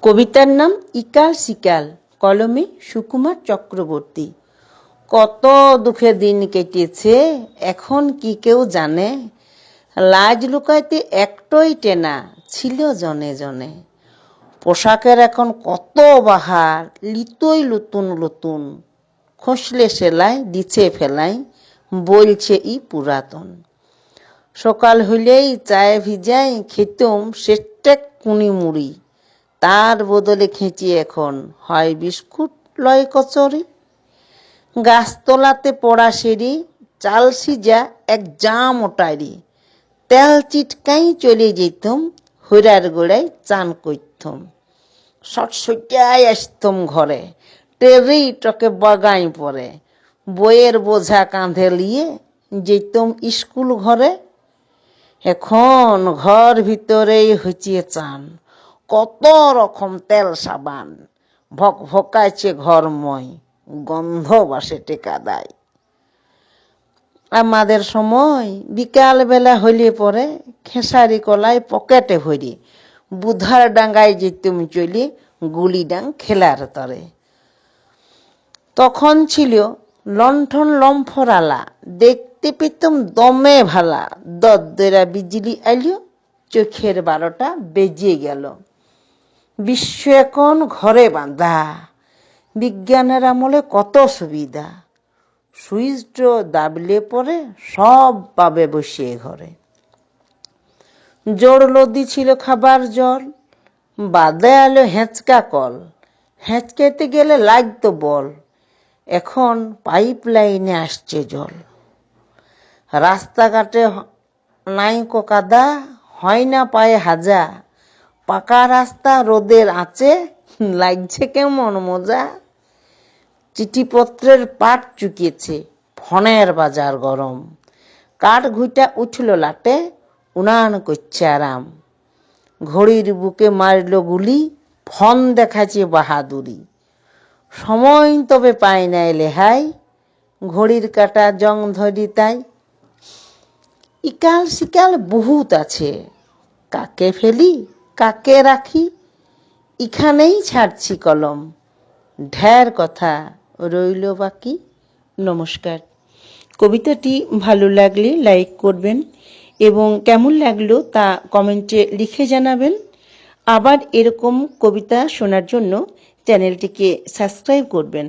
কবিতার নাম ইকাল শিকাল, কলমে সুকুমার চক্রবর্তী। কত দুঃখে দিন কেটেছে, এখন কি কেউ জানে? লাজ লুকাইতে একটই টেনা ছিল জনে জনে। পোশাকের এখন কত বাহার, লিতই নতুন নতুন। খসলে সেলাই দিছে ফেলাই, বলছে ই পুরাতন। সকাল হইলেই চায়ে ভিজাই খেতুম সেটেক কুনি মুড়ি, তার বদলে খেঁচি এখন হয় বিস্কুট লয় কচুরি। গাছতলাতে পড়া সিঁড়ি, চাল সিজা এক জাম ওটারি, তেল চিটকাই চলে যেতুম হইরার গোড়ায় চান করতুম। সটসটাই আসতুম ঘরে, টেরি টকে বাগাই পরে, বইয়ের বোঝা কাঁধে লিয়ে যেতুম স্কুল ঘরে। এখন ঘর ভিতরেই হইছে চান, কত রকম তেল সাবান, ভক ভকাইছে ঘরময়, গন্ধ বাসে টেকা দেয়। আমাদের সময় বিকাল বেলা হইলে পরে খেসারি কলাই পকেটে ভরি, বুধার ডাঙ্গায় যেতুম চলি গুলি ডাং খেলার তরে। তখন ছিল লণ্ঠন লম্ফরালা, দেখতে পেতুম দমে ভালা। দরদরা বিজলি আইলো, চোখের 12টা বেজে গেল। বিশ্ব এখন ঘরে বাঁধা, বিজ্ঞানের আমলে কত সুবিধা। সুইচ দাবলে পরে সব পাবে বসিয়ে ঘরে। জোর লদি ছিল খাবার জল, বাদে আলো হেঁচকা কল, হেঁচকাইতে গেলে লাগতো বল। এখন পাইপ লাইনে আসছে জল। রাস্তাঘাটে নাই কাদা, হয় না পায়ে হাজা। পাকা রাস্তা রোদের আঁচে, লাগছে কেমন মজা। চিঠিপত্রের পাট চুকিয়েছে, ফোনের বাজার গরম। কাঠ ঘুইটা উঠল লাটে, উনান করছে আরাম। ঘড়ির বুকে মারল গুলি, ফোন দেখাচ্ছে বাহাদুরি। সময় তবে পায় নাই লেহাই, ঘড়ির কাটা জং ধরি তাই। ইকাল শিকাল বহুত আছে, কাকে ফেলি কাকে রাখি, এখানেই ছাড়ছি কলম, ঢের কথা রইল বাকি। নমস্কার। কবিতাটি ভালো লাগলে লাইক করবেন এবং কেমন লাগলো তা কমেন্টে লিখে জানাবেন। আবার এরকম কবিতা শোনার জন্য চ্যানেলটিকে সাবস্ক্রাইব করবেন।